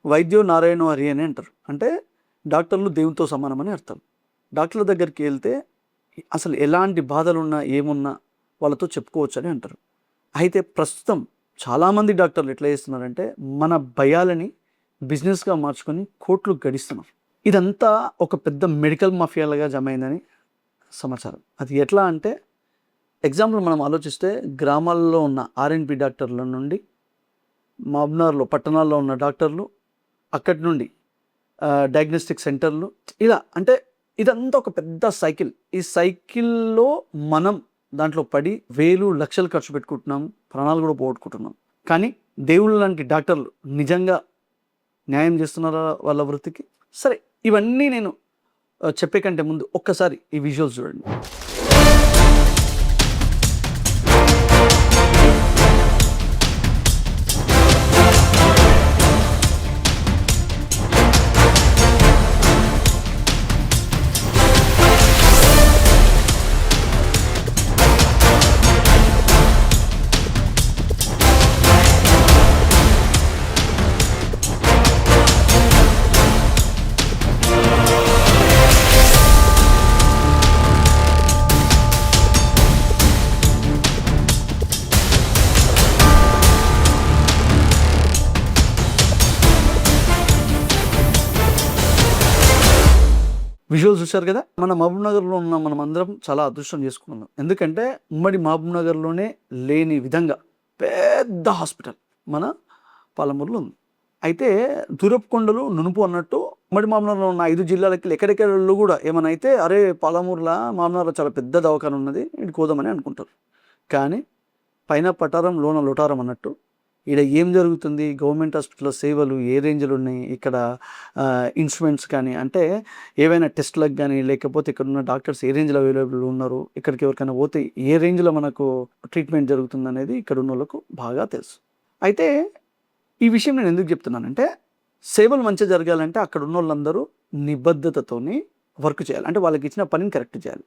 వైద్యో నారాయణో హరి అని అంటారు. అంటే డాక్టర్లు దేవునితో సమానమని అర్థం. డాక్టర్ల దగ్గరికి వెళ్తే అసలు ఎలాంటి బాధలున్నా ఏమున్నా వాళ్ళతో చెప్పుకోవచ్చని అంటారు. అయితే ప్రస్తుతం చాలామంది డాక్టర్లు ఎట్లా చేస్తున్నారంటే మన భయాలని బిజినెస్గా మార్చుకొని కోట్లు గడిస్తున్నారు. ఇదంతా ఒక పెద్ద మెడికల్ మాఫియాలుగా జమైందని సమాచారం. అది ఎట్లా అంటే ఎగ్జాంపుల్ మనం ఆలోచిస్తే గ్రామాల్లో ఉన్న ఆర్ఎన్పి డాక్టర్ల నుండి మహబూబ్‌నగర్‌లో పట్టణాల్లో ఉన్న డాక్టర్లు, అక్కడి నుండి డయాగ్నోస్టిక్ సెంటర్లు, ఇలా అంటే ఇదంతా ఒక పెద్ద సైకిల్. ఈ సైకిల్‌లో మనం దాంట్లో పడి వేలు లక్షలు ఖర్చు పెట్టుకుంటున్నాం, ప్రాణాలు కూడా పోగొట్టుకుంటున్నాం. కానీ దేవుళ్ళు లాంటి డాక్టర్లు నిజంగా న్యాయం చేస్తున్నారా వాళ్ళ వృత్తికి? సరే, ఇవన్నీ నేను చెప్పే కంటే ముందు ఒక్కసారి ఈ విజువల్స్ చూడండి. విజువల్స్ చూశారు కదా. మన మహబూబ్‌నగర్‌లో ఉన్న మనం అందరం చాలా అదృష్టం చేసుకున్నాం. ఎందుకంటే ఉమ్మడి మహబూబ్‌నగర్‌లోనే లేని విధంగా పెద్ద హాస్పిటల్ మన పాలమూరులో ఉంది. అయితే దూరపు కొండలు నునుపు అన్నట్టు ఉమ్మడి మహబూబ్‌నగర్‌లో ఉన్న 5 జిల్లాలకి ఎక్కడెక్కడోళ్ళు కూడా ఏమన్నా అయితే అరే పాలమూరులో మహబూబ్‌నగర్‌లో చాలా పెద్ద దవాఖాన ఉన్నది ఇక్కడికి పోదామని అనుకుంటారు. కానీ పైన పటారం లోన లొటారం అన్నట్టు ఈడ ఏం జరుగుతుంది, గవర్నమెంట్ హాస్పిటల్లో సేవలు ఏ రేంజ్‌లో ఉన్నాయి, ఇక్కడ ఇన్స్ట్రుమెంట్స్ కానీ అంటే ఏవైనా టెస్ట్‌లకు కానీ లేకపోతే ఇక్కడున్న డాక్టర్స్ ఏ రేంజ్‌లో అవైలబుల్ ఉన్నారు, ఇక్కడికి ఎవరికైనా పోతే ఏ రేంజ్‌లో మనకు ట్రీట్మెంట్ జరుగుతుందనేది ఇక్కడ ఉన్నోళ్ళకు బాగా తెలుసు. అయితే ఈ విషయం నేను ఎందుకు చెప్తున్నానంటే సేవలు మంచిగా జరగాలంటే అక్కడ ఉన్నోళ్ళందరూ నిబద్ధతతోని వర్క్ చేయాలి. అంటే వాళ్ళకి ఇచ్చిన పనిని కరెక్ట్ చేయాలి.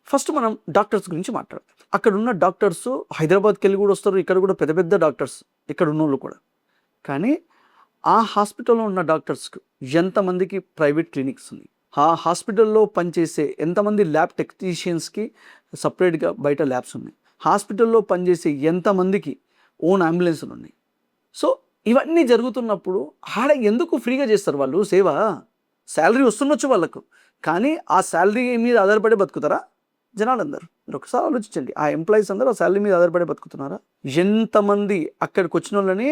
ఫస్ట్ మనం డాక్టర్స్ గురించి మాట్లాడదాం. అక్కడ ఉన్న డాక్టర్స్ హైదరాబాద్కి వెళ్ళి కూడా వస్తారు. ఇక్కడ కూడా పెద్ద పెద్ద డాక్టర్స్ ఇక్కడ ఉన్నోళ్ళు కూడా. కానీ ఆ హాస్పిటల్లో ఉన్న డాక్టర్స్కి ఎంతమందికి ప్రైవేట్ క్లినిక్స్ ఉన్నాయి, ఆ హాస్పిటల్లో పనిచేసే ఎంతమంది ల్యాబ్ టెక్నీషియన్స్కి సపరేట్గా బయట ల్యాబ్స్ ఉన్నాయి, హాస్పిటల్లో పనిచేసే ఎంతమందికి ఓన్ అంబులెన్స్లు ఉన్నాయి. సో ఇవన్నీ జరుగుతున్నప్పుడు ఆడ ఎందుకు ఫ్రీగా చేస్తారు వాళ్ళు సేవ? శాలరీ వస్తుండొచ్చు వాళ్ళకు, కానీ ఆ శాలరీ మీద ఆధారపడి బతుకుతారా జనాలందరూ? మీరు ఒకసారి ఆలోచించండి. ఆ ఎంప్లాయీస్ అందరూ ఆ శాలరీ మీద ఆధారపడి బతుకుతున్నారా? ఎంతమంది అక్కడికి వచ్చిన వాళ్ళని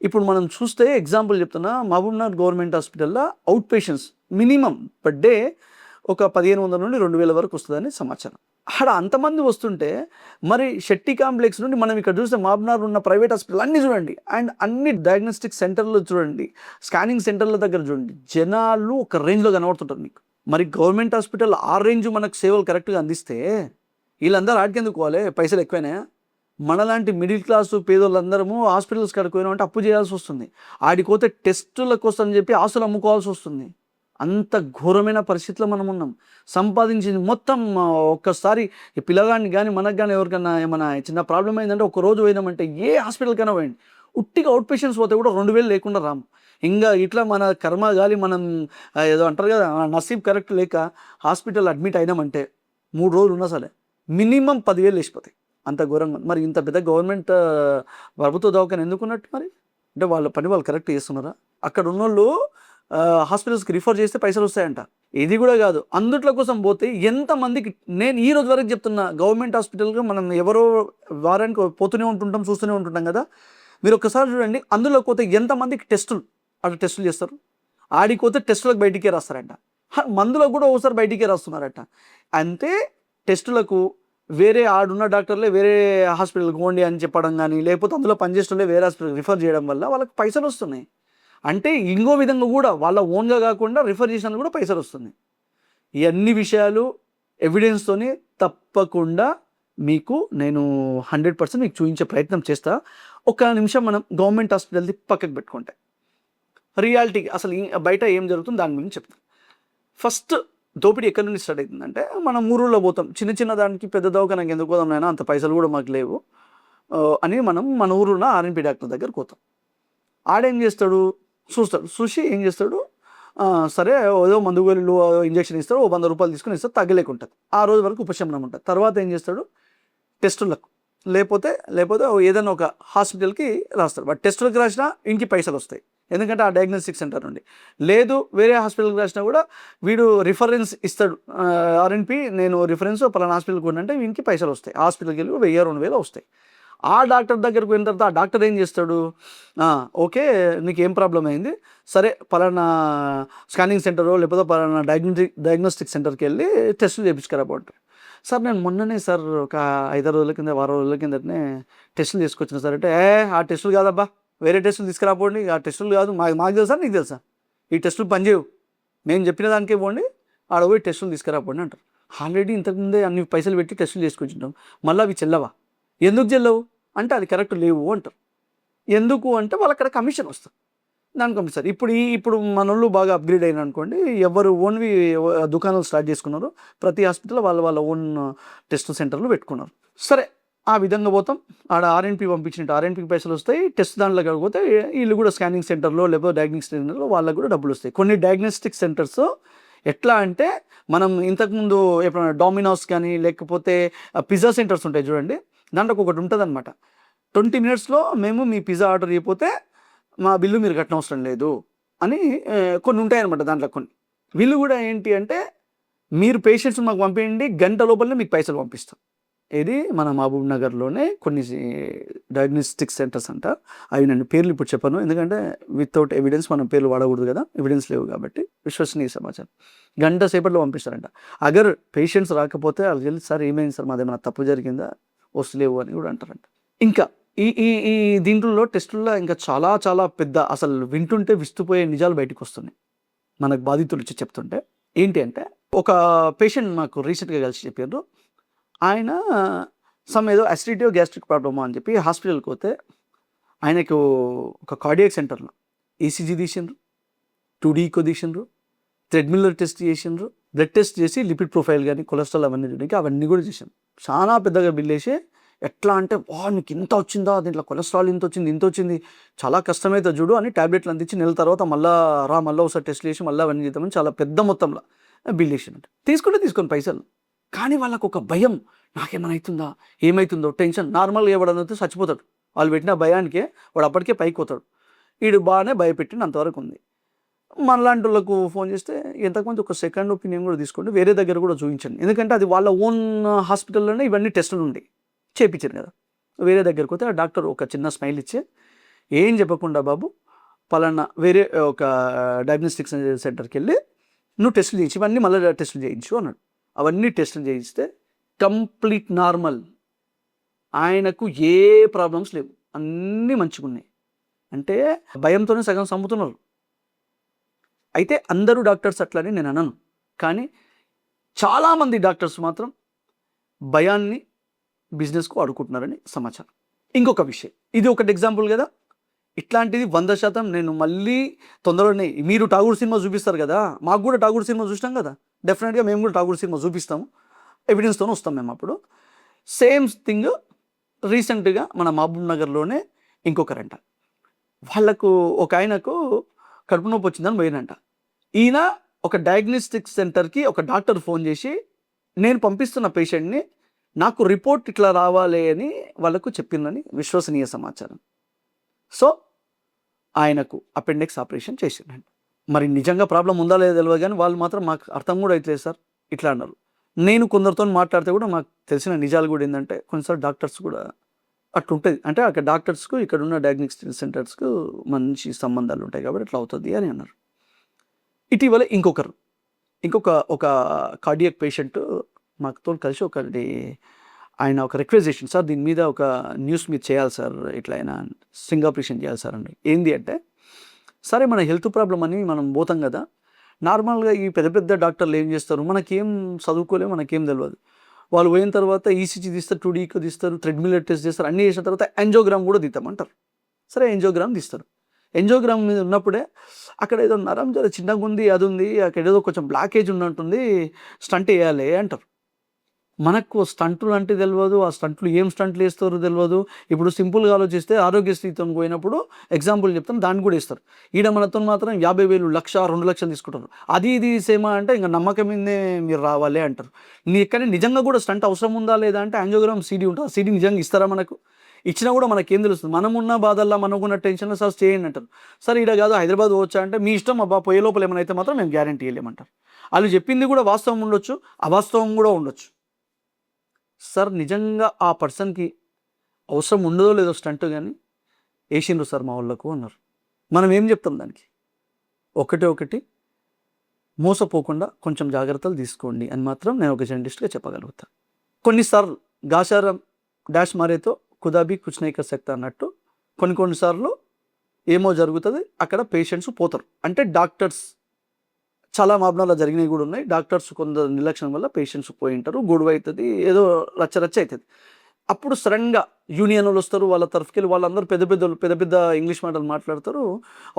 ఇప్పుడు మనం చూస్తే ఎగ్జాంపుల్ చెప్తున్నా, మహబూబ్‌నగర్ గవర్నమెంట్ హాస్పిటల్లో out patients minimum per day ఒక 1500 నుండి 2000 వరకు వస్తుందని సమాచారం. అక్కడ అంతమంది వస్తుంటే మరి శెట్టి కాంప్లెక్స్ నుండి మనం ఇక్కడ చూస్తే మహబూబ్‌నగర్ ఉన్న ప్రైవేట్ హాస్పిటల్ అన్నీ చూడండి, అండ్ అన్ని డయాగ్నోస్టిక్ సెంటర్లు చూడండి, స్కానింగ్ సెంటర్ల దగ్గర చూడండి, జనాలు ఒక రేంజ్లో కనబడుతుంటారు మీకు. మరి గవర్నమెంట్ హాస్పిటల్ ఆ రేంజ్ మనకు సేవలు కరెక్ట్గా అందిస్తే వీళ్ళందరూ ఆడికెందుకు పోవాలి? పైసలు ఎక్కువైనా? మనలాంటి మిడిల్ క్లాసు పేదోళ్ళందరము హాస్పిటల్స్ కాడికి పోయినామంటే అప్పు చేయాల్సి వస్తుంది. ఆడిపోతే టెస్టుల కోసం అని చెప్పి ఆస్తులు అమ్ముకోవాల్సి వస్తుంది. అంత ఘోరమైన పరిస్థితిలో మనం ఉన్నాం. సంపాదించింది మొత్తం ఒక్కసారి ఈ పిల్లగాడిని కానీ మనకు కానీ ఎవరికైనా ఏమైనా చిన్న ప్రాబ్లం అయిందంటే ఒక రోజు పోయినామంటే ఏ హాస్పిటల్కైనా పోయండి, ఉట్టిగా అవుట్ పేషెంట్స్ పోతే కూడా 2000 లేకుండా రాము. ఇంకా ఇట్లా మన కర్మ గాలి మనం ఏదో అంటారు కదా, నసీబ్ కరెక్ట్ లేక హాస్పిటల్ అడ్మిట్ అయినామంటే 3 రోజులు ఉన్నా సరే మినిమం 10,000 లేచిపోతాయి. అంత ఘోరంగా. మరి ఇంత పెద్ద గవర్నమెంట్ ప్రభుత్వ దవాఖాన ఎందుకున్నట్టు? మరి అంటే వాళ్ళ పని వాళ్ళు కరెక్ట్ చేస్తున్నారా? అక్కడ ఉన్నోళ్ళు హాస్పిటల్స్కి రిఫర్ చేస్తే పైసలు వస్తాయంట. ఇది కూడా కాదు, అందుట్ల కోసం పోతే ఎంతమందికి, నేను ఈ రోజు వరకు చెప్తున్నా, గవర్నమెంట్ హాస్పిటల్గా మనం ఎవరో వారానికి పోతూనే ఉంటుంటాం, చూస్తూనే ఉంటుంటాం కదా. మీరు ఒక్కసారి చూడండి, అందులోకి పోతే ఎంతమందికి టెస్టులు అట్లా టెస్టులు చేస్తారు. ఆడిపోతే టెస్టులకు బయటికే రాస్తారంట, మందులకు కూడా ఒకసారి బయటికే రాస్తున్నారట. అంటే టెస్టులకు వేరే ఆడున్న డాక్టర్లే వేరే హాస్పిటల్కి పోండి అని చెప్పడం కానీ, లేకపోతే అందులో పనిచేసేటోళ్ళే వేరే హాస్పిటల్కి రిఫర్ చేయడం వల్ల వాళ్ళకి పైసలు వస్తున్నాయి. అంటే ఇంకో విధంగా కూడా వాళ్ళ ఓన్గా కాకుండా రిఫర్ చేసినందుకు కూడా పైసలు వస్తున్నాయి. ఈ అన్ని విషయాలు ఎవిడెన్స్తోని తప్పకుండా మీకు నేను 100% మీకు చూపించే ప్రయత్నం చేస్తా. ఒక నిమిషం మనం గవర్నమెంట్ హాస్పిటల్ది పక్కకు పెట్టుకుంటే రియాలిటీ అసలు బయట ఏం జరుగుతుంది దాని గురించి చెప్తాను. ఫస్ట్ దోపిడీ ఎక్కడి నుండి స్టార్ట్ అవుతుందంటే, మనం ఊరులో పోతాం, చిన్న చిన్న దానికి పెద్ద దవాఖానకి ఎందుకు పోదాం నాయనా, అంత పైసలు కూడా మాకు లేవు అని మనం మన ఊరున్న ఆర్ఎన్పి డాక్టర్ దగ్గరకు పోతాం. ఆడేం చేస్తాడు, చూస్తాడు. చూసి ఏం చేస్తాడు, సరే ఏదో మందు గోళీలు ఇంజెక్షన్ ఇస్తాడు, ఓ 100 రూపాయలు తీసుకొని ఇస్తాడు, తగ్గలేకుంటుంది. ఆ రోజు వరకు ఉపశమనం ఉంటుంది. తర్వాత ఏం చేస్తాడు, టెస్టులకు లేకపోతే ఏదైనా ఒక హాస్పిటల్కి రాస్తాడు. బట్ టెస్టులకు రాసినా ఇంటికి పైసలు వస్తాయి, ఎందుకంటే ఆ డయాగ్నోస్టిక్ సెంటర్ నుండి. లేదు వేరే హాస్పిటల్కి రాసినా కూడా వీడు రిఫరెన్స్ ఇస్తాడు, ఆర్ఎన్పి నేను రిఫరెన్స్ పలానా హాస్పిటల్కి అంటే వీనికి పైసలు వస్తాయి. హాస్పిటల్కి వెళ్ళి 1000-2000 వస్తాయి. ఆ డాక్టర్ దగ్గరికి పోయిన తర్వాత ఆ డాక్టర్ ఏం చేస్తాడు, ఓకే నీకు ఏం ప్రాబ్లం అయింది, సరే పలానా స్కానింగ్ సెంటరో లేకపోతే పలానా డయాగ్నోస్టిక్ సెంటర్కి వెళ్ళి టెస్టులు చేయించుకురాబోంటారు. సార్ నేను మొన్ననే సార్ ఒక 5 రోజుల కింద 6 రోజుల కిందనే టెస్టులు తీసుకొచ్చిన సార్ అంటే, ఆ టెస్టులు కాదబ్బా, వేరే టెస్టులు తీసుకురాపోండి, ఆ టెస్టులు కాదు, మాకు తెలుసా నీకు తెలుసా, ఈ టెస్టులు పనిచేయవు, మేము చెప్పిన దానికే పోండి, ఆడ పోయి టెస్టులు తీసుకురాపోండి అంటారు. ఆల్రెడీ ఇంతకుముందే అన్ని పైసలు పెట్టి టెస్టులు చేసుకొచ్చింటాం, మళ్ళీ అవి చెల్లవా, ఎందుకు చెల్లవు అంటే అది కరెక్ట్ లేవు అంటారు. ఎందుకు అంటే వాళ్ళకి అక్కడ కమిషన్ వస్తుంది, దానికి పంపిస్తారు. ఇప్పుడు మనోళ్ళు బాగా అప్గ్రేడ్ అయిన అనుకోండి, ఎవరు ఓన్వి దుకాణాలు స్టార్ట్ చేసుకున్నారు, ప్రతి హాస్పిటల్ వాళ్ళ ఓన్ టెస్ట్ సెంటర్లు పెట్టుకున్నారు. సరే ఆ విధంగా పోతాం, ఆడ ఆర్ఎన్పి పంపించినట్టు ఆర్ఎన్పికి పైసలు వస్తాయి, టెస్ట్ దాంట్లో కాకపోతే వీళ్ళు కూడా స్కానింగ్ సెంటర్లో లేకపోతే డయాగ్నోస్టిక్ సెంటర్లో వాళ్ళకు కూడా డబ్బులు వస్తాయి. కొన్ని డయాగ్నోస్టిక్ సెంటర్స్ ఎట్లా అంటే, మనం ఇంతకుముందు ఎప్పుడైనా డామినోస్ కానీ లేకపోతే పిజ్జా సెంటర్స్ ఉంటాయి చూడండి, దాంట్లో ఒకటి ఉంటుంది అనమాట, 20 మినిట్స్లో మేము మీ పిజ్జా ఆర్డర్ చేయకపోతే మా బిల్లు మీరు కట్టనవసరం లేదు అని కొన్ని ఉంటాయన్నమాట. దాంట్లో కొన్ని వీళ్ళు కూడా ఏంటి అంటే, మీరు పేషెంట్స్ మాకు పంపించండి, గంట లోపలనే మీకు పైసలు పంపిస్తాం. ఇది మన మహబూబ్ నగర్లోనే కొన్ని డయాగ్నోస్టిక్ సెంటర్స్ అంట. అవి నేను పేర్లు ఇప్పుడు చెప్పను, ఎందుకంటే వితౌట్ ఎవిడెన్స్ మనం పేర్లు వాడకూడదు కదా, ఎవిడెన్స్ లేవు కాబట్టి. విశ్వసనీయ సమాచారం, గంట సేపట్లో పంపిస్తారంట. అగర్ పేషెంట్స్ రాకపోతే వాళ్ళకి వెళ్ళి, సార్ ఏమైంది సార్, మాదేమైనా తప్పు జరిగిందా, వస్తులేవు అని కూడా అంటారంట. ఇంకా ఈ ఈ ఈ దీంట్లో టెస్టుల్లో ఇంకా చాలా చాలా పెద్ద, అసలు వింటుంటే విస్తుపోయే నిజాలు బయటకు వస్తున్నాయి మనకు బాధితులు వచ్చి చెప్తుంటే. ఏంటి అంటే, ఒక పేషెంట్ నాకు రీసెంట్గా కలిసి చెప్పారు, ఆయన ఏదో అసిడిటీ గ్యాస్ట్రిక్ ప్రాబ్లమా అని చెప్పి హాస్పిటల్కి పోతే ఆయనకు ఒక కార్డియాక్ సెంటర్లో ఈసీజీ తీసిండ్రు, 2D ఈకో తీసిండ్రు, థ్రెడ్మిల్లర్ టెస్ట్ చేసిండ్రు, బ్లడ్ టెస్ట్ చేసి లిపిడ్ ప్రొఫైల్ కానీ కొలెస్ట్రాల్ అవన్నీ చూడడానికి అవన్నీ కూడా చేశాను. చాలా పెద్దగా బిల్ వేసి, ఎట్లా అంటే నీకు ఇంత వచ్చిందా, దీంట్లో కొలెస్ట్రాల్ ఇంత వచ్చింది, చాలా కష్టమైతే చూడు అని ట్యాబ్లెట్లు అందించి నెల తర్వాత మళ్ళీ ఒకసారి టెస్ట్ చేసి మళ్ళీ అవన్నీ చేద్దామని చాలా పెద్ద మొత్తంలో బిల్ చేసినట్టు తీసుకొని పైసలు. కానీ వాళ్ళకు ఒక భయం, నాకేమైనా అవుతుందా, ఏమవుతుందో టెన్షన్. నార్మల్గా ఎవడనైతే చచ్చిపోతాడు, వాళ్ళు పెట్టిన భయానికే వాడు అప్పటికే పైకి పోతాడు. వీడు బాగానే భయపెట్టిన అంతవరకు ఉంది. మనలాంటి వాళ్ళకు ఫోన్ చేస్తే, ఎంతకుమంది ఒక సెకండ్ ఒపీనియన్ కూడా తీసుకోండి, వేరే దగ్గర కూడా చూపించండి, ఎందుకంటే అది వాళ్ళ ఓన్ హాస్పిటల్లోనే ఇవన్నీ టెస్టులు ఉండి చేయించారు కదా. వేరే దగ్గరికి పోతే ఆ డాక్టర్ ఒక చిన్న స్మైల్ ఇచ్చి, ఏం చెప్పకుండా బాబు పలానా వేరే ఒక డయాగ్నోస్టిక్ సెంటర్కి వెళ్ళి నువ్వు టెస్టులు చేయించి ఇవన్నీ మళ్ళీ టెస్టులు చేయించు అన్నాడు. అవన్నీ టెస్టులు చేయిస్తే కంప్లీట్ నార్మల్, ఆయనకు ఏ ప్రాబ్లమ్స్ లేవు, అన్నీ మంచిగా ఉన్నాయి. అంటే భయంతోనే సగం చంపుతున్నారు. అయితే అందరూ డాక్టర్స్ అట్లని నేను అనను, కానీ చాలామంది డాక్టర్స్ మాత్రం భయాన్ని బిజినెస్కు వాడుకుంటున్నారని సమాచారం. ఇంకొక విషయం, ఇది ఒకటి ఎగ్జాంపుల్ కదా, ఇట్లాంటిది 100% నేను మళ్ళీ తొందరలోనే, మీరు ఠాగూర్ సినిమా చూపిస్తారు కదా, మాకు కూడా ఠాగూర్ సినిమా చూసినాం కదా, డెఫినెట్గా మేము కూడా ఠాగూర్ సినిమా చూపిస్తాము, ఎవిడెన్స్తోనే వస్తాం మేము. అప్పుడు సేమ్ థింగ్ రీసెంట్గా మన మహబూబ్ నగర్లోనే ఇంకొకరంట, వాళ్ళకు ఒక ఆయనకు కడుపు నొప్పి వచ్చిందని పోయినంట. ఈయన ఒక డయాగ్నోస్టిక్ సెంటర్కి ఒక డాక్టర్ ఫోన్ చేసి, నేను పంపిస్తున్న పేషెంట్ని నాకు రిపోర్ట్ ఇట్లా రావాలి అని వాళ్ళకు చెప్పిందని విశ్వసనీయ సమాచారం. సో ఆయనకు అపెండిక్స్ ఆపరేషన్ చేసిండండి. మరి నిజంగా ప్రాబ్లం ఉందా లేదా తెలియదు, కానీ వాళ్ళు మాత్రం మాకు అర్థం కూడా అవుతలేదు సార్ ఇట్లా అన్నారు. నేను కొందరితో మాట్లాడితే కూడా మాకు తెలిసిన నిజాలు కూడా ఏంటంటే, కొన్నిసార్లు డాక్టర్స్ కూడా అట్లుంటుంది, అంటే అక్కడ డాక్టర్స్కు ఇక్కడ ఉన్న డయాగ్నోస్టిక్ సెంటర్స్కు మంచి సంబంధాలు ఉంటాయి కాబట్టి అట్లా అవుతుంది అని అన్నారు. ఇటీవల ఒక కార్డియాక్ పేషెంట్ మాకుతో కలిసి ఆయన ఒక రిక్వెస్ట్ చేసింది, సార్ దీని మీద ఒక న్యూస్ మీరు చేయాలి సార్, ఇట్లా అయినా స్ట్రింగ్ ఆపరేషన్ చేయాలి సార్ అని. ఏంది అంటే, సరే మన హెల్త్ ప్రాబ్లం అని మనం పోతాం కదా, నార్మల్గా ఈ పెద్ద పెద్ద డాక్టర్లు ఏం చేస్తారు, మనకేం చదువుకోలేము, మనకేం తెలియదు, వాళ్ళు పోయిన తర్వాత ఈసీజీ తీస్తారు, 2D ఈకో తీస్తారు, థ్రెడ్మిల్లర్ టెస్ట్ చేస్తారు, అన్నీ చేసిన తర్వాత యాంజియోగ్రామ్ కూడా తీస్తామంటారు. సరే యాంజియోగ్రామ్ తీస్తారు, యాంజియోగ్రామ్ మీద ఉన్నప్పుడే అక్కడ ఏదో నరం జర చిన్నగా ఉంది, అది ఉంది, అక్కడ ఏదో కొంచెం బ్లాకేజ్ ఉన్నట్టుంది, స్టంట్ వేయాలి అంటారు. మనకు స్టంటులు అంటే తెలియదు, ఆ స్టంట్లు ఏం స్టంట్లు వేస్తారో తెలియదు. ఇప్పుడు సింపుల్గా ఆలోచిస్తే ఆరోగ్యశ్రీతో పోయినప్పుడు ఎగ్జాంపుల్ చెప్తాను, దాన్ని కూడా ఇస్తారు. ఈడ మనతో మాత్రం 50,000, 1,00,000, 2,00,000 తీసుకుంటారు. అది ఇది సేమా అంటే ఇంకా నమ్మకం మీదే మీరు రావాలి అంటారు. కానీ నిజంగా కూడా స్టంట్ అవసరం ఉందా లేదా అంటే యాంజియోగ్రామ్ సీడీ ఉంటుంది, ఆ సీడీ నిజంగా ఇస్తారా మనకు? ఇచ్చినా కూడా మనకేం తెలుస్తుంది? మనమున్న బాధల్లో మనకున్న టెన్షన్లో సార్ చేయండి అంటారు. సార్ ఈడ కాదు హైదరాబాద్ వచ్చా అంటే మీ ఇష్టం అబ్బా, పోయే లోపల ఏమైనా అయితే మాత్రం మేము గ్యారంటీ ఇవ్వలేమంటారు. వాళ్ళు చెప్పింది కూడా వాస్తవం ఉండొచ్చు, అవాస్తవం కూడా ఉండొచ్చు. సార్ నిజంగా ఆ పర్సన్కి అవసరం ఉండదో లేదో స్టంట్ కానీ వేసిండ్రు సార్ మా వాళ్ళకు అన్నారు. మనం ఏం చెప్తాం దానికి? ఒకటి మోసపోకుండా కొంచెం జాగ్రత్తలు తీసుకోండి అని మాత్రం నేను ఒక జర్నలిస్ట్గా చెప్పగలుగుతాను. కొన్నిసార్లు గాచారం డాష్ మారేతో కుదాబీ కుచ్ నహీ కర్ సక్తా అన్నట్టు కొన్నిసార్లు ఏమో జరుగుతుంది, అక్కడ పేషెంట్స్ పోతారు. అంటే డాక్టర్స్ చాలా మాబ్నాల్లో జరిగినవి కూడా ఉన్నాయి. డాక్టర్స్ కొందరు నిర్లక్ష్యం వల్ల పేషెంట్స్ పోయి ఉంటారు, గొడవ అవుతుంది, ఏదో రచ్చ అవుతుంది. అప్పుడు సడన్గా యూనియన్ వాళ్ళు వస్తారు, వాళ్ళ తరఫుకెళ్ళి వాళ్ళందరూ పెద్ద పెద్ద ఇంగ్లీష్ మాటలు మాట్లాడతారు.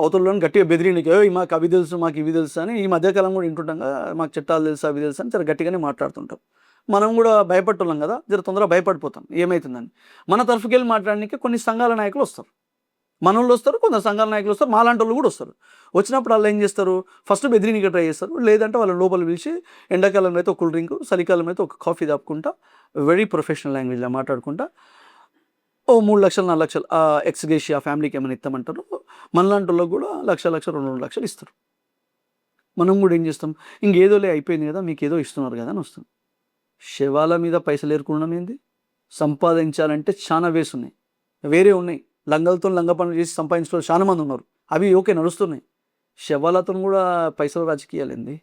అవతలని గట్టిగా బెదిరినికి మాకు అవి తెలుసు, మాకు ఇవి తెలుసు అని. ఈ మధ్యకాలం కూడా వింటుంటాం కదా, మాకు చట్టాలు తెలుసు అవి తెలుసు అని చాలా గట్టిగానే మాట్లాడుతుంటాం. మనం కూడా భయపట్టున్నాం కదా, జర తొందరగా భయపడిపోతాం ఏమవుతుందని. మన తరఫుకెళ్ళి మాట్లాడడానికి కొన్ని సంఘాల నాయకులు వస్తారు, మనోళ్ళు వస్తారు, కొందరు సంఘాల నాయకులు వస్తారు, మాలాంటి వాళ్ళు కూడా వస్తారు. వచ్చినప్పుడు వాళ్ళు ఏం చేస్తారు? ఫస్ట్ బెదిరినికి ట్రై చేస్తారు, లేదంటే వాళ్ళ లోపల పిలిచి ఎండాకాలంలో అయితే ఒక కూల్ డ్రింక్, చలికాలంలో అయితే ఒక కాఫీ తాపుకుంటా వెరీ ప్రొఫెషనల్ లాంగ్వేజ్లో మాట్లాడుకుంటా ఓ 3,00,000, 4,00,000 ఎక్స్గ్రేషియా ఫ్యామిలీకి ఏమైనా ఇస్తామంటారు. మనలాంటి వాళ్ళకి కూడా 1,00,000, 2,00,000 ఇస్తారు. మనం కూడా ఏం చేస్తాం? ఇంకేదోలే అయిపోయింది కదా, మీకు ఏదో ఇస్తున్నారు కదా అని వస్తుంది. శవాల మీద పైసలు ఏరుకోవడం ఏంది? సంపాదించాలంటే చాలా వేస్ ఉన్నాయి, వేరే ఉన్నాయి. లంగలతో లంగ పనులు చేసి సంపాదించిన చాలా మంది ఉన్నారు, అవి ఓకే నడుస్తున్నాయి. శవాలతో కూడా పైసలు రాజకీయాలు ఏంది?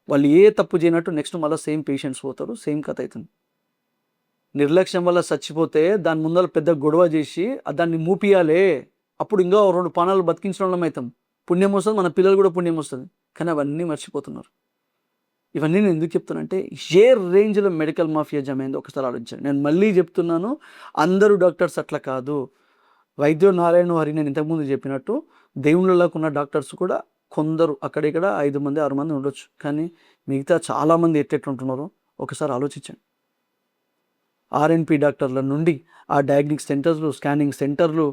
వాళ్ళు ఏ తప్పు చేయనట్టు నెక్స్ట్ మళ్ళీ సేమ్ పేషెంట్స్ పోతారు, సేమ్ కథ అవుతుంది. నిర్లక్ష్యం వల్ల చచ్చిపోతే దాని ముందర పెద్ద గొడవ చేసి దాన్ని మూపియాలే, అప్పుడు ఇంకా 2 పానాలు బతికించడం అవుతాం, పుణ్యం వస్తుంది, మన పిల్లలు కూడా పుణ్యం వస్తుంది. కానీ అవన్నీ మర్చిపోతున్నారు. ఇవన్నీ నేను ఎందుకు చెప్తానంటే ఏ రేంజ్లో మెడికల్ మాఫియా జమైందో ఒకసారి ఆలోచించండి. నేను మళ్ళీ చెప్తున్నాను, అందరూ డాక్టర్స్ అట్లా కాదు. వైద్యో నారాయణ హరి నేను ఇంతకుముందు చెప్పినట్టు దేవుళ్ళకు ఉన్న డాక్టర్స్ కూడా కొందరు అక్కడిక్కడ 5 మంది 6 మంది ఉండొచ్చు, కానీ మిగతా చాలామంది ఎట్టెట్లుంటున్నారో ఒకసారి ఆలోచించండి. ఆర్ఎన్పి డాక్టర్ల నుండి ఆ డయాగ్నిక్ సెంటర్లు, స్కానింగ్ సెంటర్లు,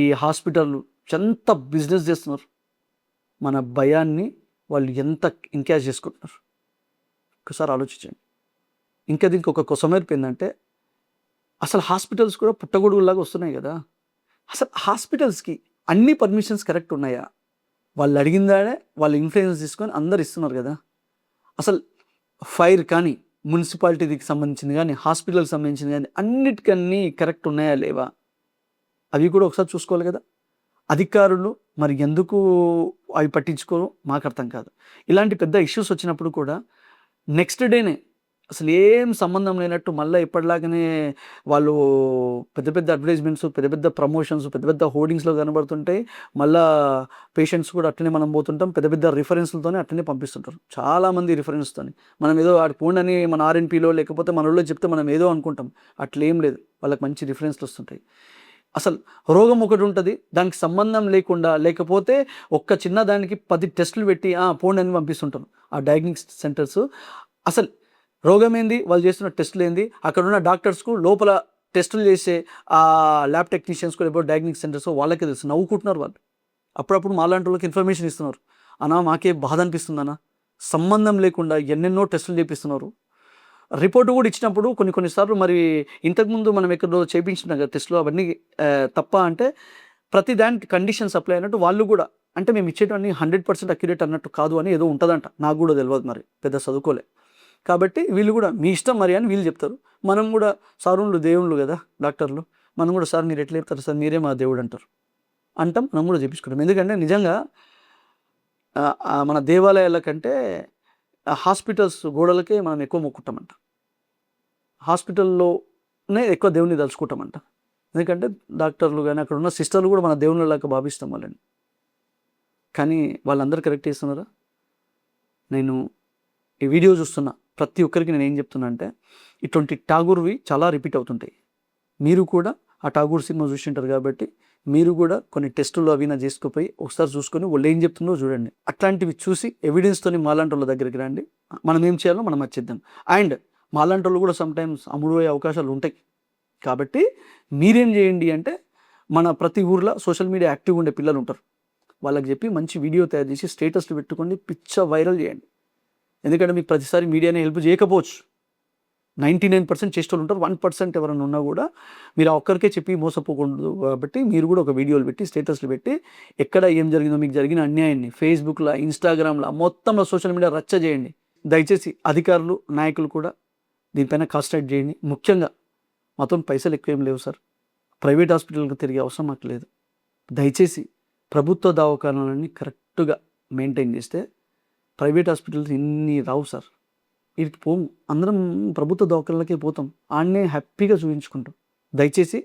ఈ హాస్పిటళ్ళు ఎంత బిజినెస్ చేస్తున్నారు. మన భయాన్ని వాళ్ళు ఎంత ఎంకరేజ్ చేసుకుంటున్నారు ఒకసారి ఆలోచించండి. ఇంకా దీనికి ఒక కొసమేర్పు ఏంటంటే అసలు హాస్పిటల్స్ కూడా పుట్టగొడుగులాగా వస్తున్నాయి కదా. అసలు హాస్పిటల్స్కి అన్ని పర్మిషన్స్ కరెక్ట్ ఉన్నాయా? వాళ్ళు అడిగిందానే వాళ్ళు ఇన్ఫ్లుయెన్స్ తీసుకొని అందరు ఇస్తున్నారు కదా. అసలు ఫైర్ కానీ, మున్సిపాలిటీకి సంబంధించింది కానీ, హాస్పిటల్కి సంబంధించింది కానీ అన్నిటికన్నీ కరెక్ట్ ఉన్నాయా లేవా? అవి కూడా ఒకసారి చూసుకోవాలి కదా. అధికారులు మరి ఎందుకు అవి పట్టించుకోరు మాకు అర్థం కాదు. ఇలాంటి పెద్ద ఇష్యూస్ వచ్చినప్పుడు కూడా నెక్స్ట్ డేనే అసలు ఏం సంబంధం లేనట్టు మళ్ళీ ఎప్పటిలాగానే వాళ్ళు పెద్ద అడ్వర్టైజ్మెంట్స్, పెద్ద ప్రమోషన్స్, పెద్ద హోర్డింగ్స్లో కనబడుతుంటాయి. మళ్ళీ పేషెంట్స్ కూడా అట్లనే మనం పోతుంటాం, పెద్ద రిఫరెన్స్లతోనే అట్లనే పంపిస్తుంటారు. చాలామంది రిఫరెన్స్తో మనం ఏదో ఆడికి పోండని మన ఆర్ఎన్పీలో లేకపోతే మన ఊళ్ళో చెప్తే మనం ఏదో అనుకుంటాం, అట్లేం లేదు. వాళ్ళకి మంచి రిఫరెన్స్లు వస్తుంటాయి. అసలు రోగం ఒకటి ఉంటుంది, దానికి సంబంధం లేకుండా లేకపోతే ఒక్క చిన్న దానికి 10 టెస్టులు పెట్టి పోండి అని పంపిస్తుంటారు ఆ డయాగ్నోస్టిక్ సెంటర్స్. అసలు రోగం ఏంది, వాళ్ళు చేస్తున్న టెస్టులు ఏంది, అక్కడ ఉన్న డాక్టర్స్కు లోపల టెస్టులు చేసే ఆ ల్యాబ్ టెక్నీషియన్స్కు లేకపోతే డయాగ్నోస్టిక్ సెంటర్స్ వాళ్ళకే తెలుసు, నవ్వుకుంటున్నారు వాళ్ళు. అప్పుడప్పుడు మాలాంటి వాళ్ళకి ఇన్ఫర్మేషన్ ఇస్తున్నారు, అన్నా మాకే బాధ అనిపిస్తుందన్నా, సంబంధం లేకుండా ఎన్నెన్నో టెస్టులు చేపిస్తున్నారు. రిపోర్టు కూడా ఇచ్చినప్పుడు కొన్నిసార్లు మరి ఇంతకుముందు మనం ఎక్కడో చేయించిన టెస్టులు అవన్నీ తప్ప అంటే ప్రతి దానికి కండిషన్స్ అప్లై అయినట్టు వాళ్ళు కూడా, అంటే మేము ఇచ్చేటవన్నీ 100% అక్యురేట్ అన్నట్టు కాదు అని ఏదో ఉంటుందంట, నాకు కూడా తెలియదు, మరి పెద్ద చదువుకోలే కాబట్టి వీళ్ళు కూడా మీ ఇష్టం మరి అని వీళ్ళు చెప్తారు. మనం కూడా సారులు దేవుళ్ళు కదా డాక్టర్లు, మనం కూడా సార్ మీరు ఎట్లా చెప్తారు సార్, మీరే మా దేవుడు అంటారు, అంటాం, మనం కూడా చేపించుకుంటాం. ఎందుకంటే నిజంగా మన దేవాలయాల కంటే హాస్పిటల్స్ గోడలకే మనం ఎక్కువ మొక్కుంటామంట, హాస్పిటల్లోనే ఎక్కువ దేవుని తలుచుకుంటామంట. ఎందుకంటే డాక్టర్లు కానీ అక్కడ ఉన్న సిస్టర్లు కూడా మన దేవుళ్ళలాగా భావిస్తాం వాళ్ళని. కానీ వాళ్ళందరూ కరెక్ట్ చేస్తున్నారా? నేను ఈ వీడియో చూస్తున్న ప్రతి ఒక్కరికి నేను ఏం చెప్తున్నా అంటే ఇటువంటి ఠాగూర్వి చాలా రిపీట్ అవుతుంటాయి. మీరు కూడా ఆ ఠాగూర్ సినిమా చూసింటారు కాబట్టి మీరు కూడా కొన్ని టెస్టులు అవినా చేసుకుపోయి ఒకసారి చూసుకొని వాళ్ళు ఏం చెప్తుందో చూడండి. అట్లాంటివి చూసి ఎవిడెన్స్తోని మాలాంటి వాళ్ళ దగ్గరికి రండి, మనం ఏం చేయాలో మనం వచ్చేద్దాం. అండ్ మాలాంటి వాళ్ళు కూడా సమ్టైమ్స్ అమ్ముడయ్యే అవకాశాలు ఉంటాయి. కాబట్టి మీరేం చేయండి అంటే, మన ప్రతి ఊర్లో సోషల్ మీడియా యాక్టివ్గా ఉండే పిల్లలు ఉంటారు, వాళ్ళకి చెప్పి మంచి వీడియో తయారు చేసి స్టేటస్లు పెట్టుకొని పిచ్చ వైరల్ చేయండి. ఎందుకంటే మీకు ప్రతిసారి మీడియానే హెల్ప్ చేయకపోవచ్చు, 99% చేసేటోళ్ళు ఉంటారు, 1% ఎవరైనా ఉన్నా కూడా మీరు ఆ ఒక్కరికే చెప్పి మోసపోకూడదు. కాబట్టి మీరు కూడా ఒక వీడియోలు పెట్టి స్టేటస్లు పెట్టి ఎక్కడ ఏం జరిగిందో, మీకు జరిగిన అన్యాయాన్ని ఫేస్బుక్లో, ఇన్స్టాగ్రామ్లో, మొత్తంలో సోషల్ మీడియా రచ్చ చేయండి. దయచేసి అధికారులు, నాయకులు కూడా దీనిపైన కాన్సంట్రేట్ చేయండి. ముఖ్యంగా మాతో పైసలు ఎక్కువ ఏం లేవు సార్, ప్రైవేట్ హాస్పిటల్కి తిరిగే అవసరం మాకు లేదు. దయచేసి ప్రభుత్వ దవాఖానాలన్నీ కరెక్ట్గా మెయింటైన్ చేస్తే ప్రైవేట్ హాస్పిటల్స్ ఇన్ని రావు సార్. వీటికి పోము, అందరం ప్రభుత్వ దవాఖానలకే పోతాం, ఆడనే హ్యాపీగా చూపించుకుంటాం. దయచేసి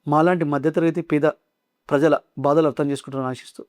మాలాంటి మధ్యతరగతి పేద ప్రజల బాధలు అర్థం చేసుకుంటారని ఆశిస్తూ